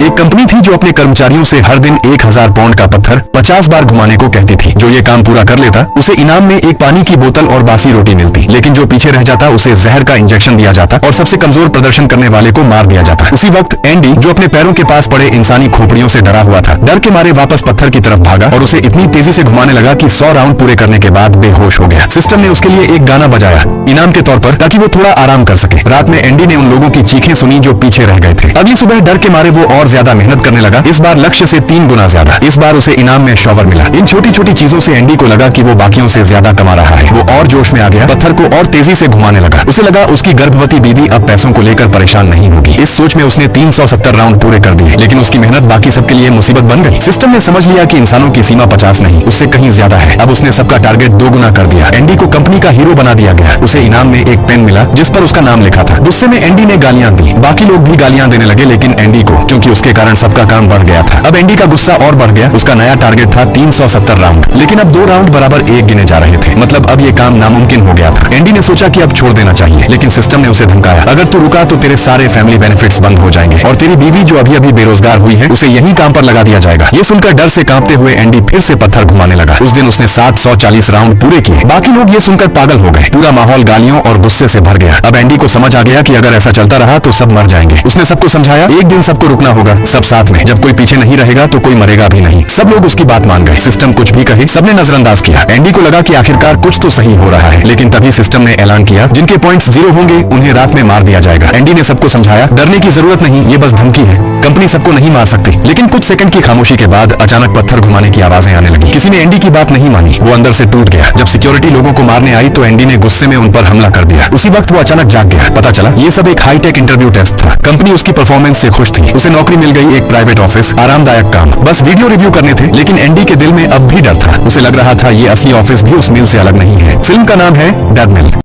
एक कंपनी थी जो अपने कर्मचारियों से हर दिन 1000 पाउंड का पत्थर 50 बार घुमाने को कहती थी। जो ये काम पूरा कर लेता उसे इनाम में एक पानी की बोतल और बासी रोटी मिलती, लेकिन जो पीछे रह जाता उसे जहर का इंजेक्शन दिया जाता और सबसे कमजोर प्रदर्शन करने वाले को मार दिया जाता। उसी वक्त एंडी, जो अपने पैरों के पास पड़े इंसानी खोपड़ियों से डरा हुआ था, डर के मारे वापस पत्थर की तरफ भागा और उसे इतनी तेजी से घुमाने लगा कि 100 राउंड पूरे करने के बाद बेहोश हो गया। सिस्टम ने उसके लिए एक गाना बजाया इनाम के तौर पर, ताकि वो थोड़ा आराम कर सके। रात में एंडी ने उन लोगों की चीखें सुनी जो पीछे रह गए थे। अगली सुबह डर के मारे वो और ज्यादा मेहनत करने लगा, इस बार लक्ष्य से 3 गुना ज्यादा। इस बार उसे इनाम में शॉवर मिला। इन छोटी छोटी चीजों से एंडी को लगा कि वो बाकियों से ज्यादा कमा रहा है। वो और जोश में आ गया, पत्थर को और तेजी से घुमाने लगा। उसे लगा उसकी गर्भवती बीवी अब पैसों को लेकर परेशान नहीं होगी। इस सोच में उसने 370 राउंड पूरे कर दिए, लेकिन उसकी मेहनत बाकी सबके लिए मुसीबत बन गई। सिस्टम ने समझ लिया कि इंसानों की सीमा 50 नहीं, उससे कहीं ज्यादा है। अब उसने सबका टारगेट 2 गुना कर दिया। एंडी को कंपनी का हीरो बना दिया गया। उसे इनाम में एक पेन मिला जिस पर उसका नाम लिखा था। गुस्से में एंडी ने गालियां दी। बाकी लोग भी गालियां देने लगे, लेकिन एंडी को, क्योंकि उसके कारण सबका काम बढ़ गया था। अब एंडी का गुस्सा और बढ़ गया। उसका नया टारगेट था 370 राउंड, लेकिन अब 2 राउंड बराबर 1 गिने जा रहे थे। मतलब अब ये काम नामुमकिन हो गया था। एंडी ने सोचा कि अब छोड़ देना चाहिए, लेकिन सिस्टम ने उसे धमकाया, अगर तू रुका तो तेरे सारे फैमिली बेनिफिट्स बंद हो जाएंगे और तेरी बीवी जो अभी अभी बेरोजगार हुई है उसे यही काम पर लगा दिया जाएगा। ये सुनकर डर से कांपते हुए एंडी फिर से पत्थर घुमाने लगा। उस दिन उसने 740 राउंड पूरे किए। बाकी लोग ये सुनकर पागल हो गए। पूरा माहौल गालियों और गुस्से से भर गया। अब एंडी को समझ आ गया कि अगर ऐसा चलता रहा तो सब मर जाएंगे। उसने सबको समझाया, एक दिन सबको रुकना होगा, सब साथ में। जब कोई पीछे नहीं रहेगा तो कोई मरेगा भी नहीं। सब लोग उसकी बात मान गए। सिस्टम कुछ भी कहे, सबने नजरअंदाज किया। एंडी को लगा कि आखिरकार कुछ तो सही हो रहा है, लेकिन तभी सिस्टम ने ऐलान किया, जिनके पॉइंट्स 0 होंगे उन्हें रात में मार दिया जाएगा। एंडी ने सबको समझाया, डरने की जरूरत नहीं, ये बस धमकी है, कंपनी सबको नहीं मार सकती। लेकिन कुछ सेकंड की खामोशी के बाद अचानक पत्थर घुमाने की आवाजें आने लगी। किसी ने एंडी की बात नहीं मानी, वो अंदर से टूट गया। जब सिक्योरिटी लोगों को मारने आई तो एंडी ने गुस्से में उन पर हमला कर दिया। उसी वक्त वो अचानक जाग गया। पता चला ये सब एक हाईटेक इंटरव्यू टेस्ट था। कंपनी उसकी परफॉर्मेंस से खुश थी। उसे नौकरी मिल गई, एक प्राइवेट ऑफिस, आरामदायक काम, बस वीडियो रिव्यू करने थे। लेकिन एंडी के दिल में अब भी डर था। उसे लग रहा था ये असली ऑफिस भी उस मिल से अलग नहीं है। फिल्म का नाम है डेथ मिल।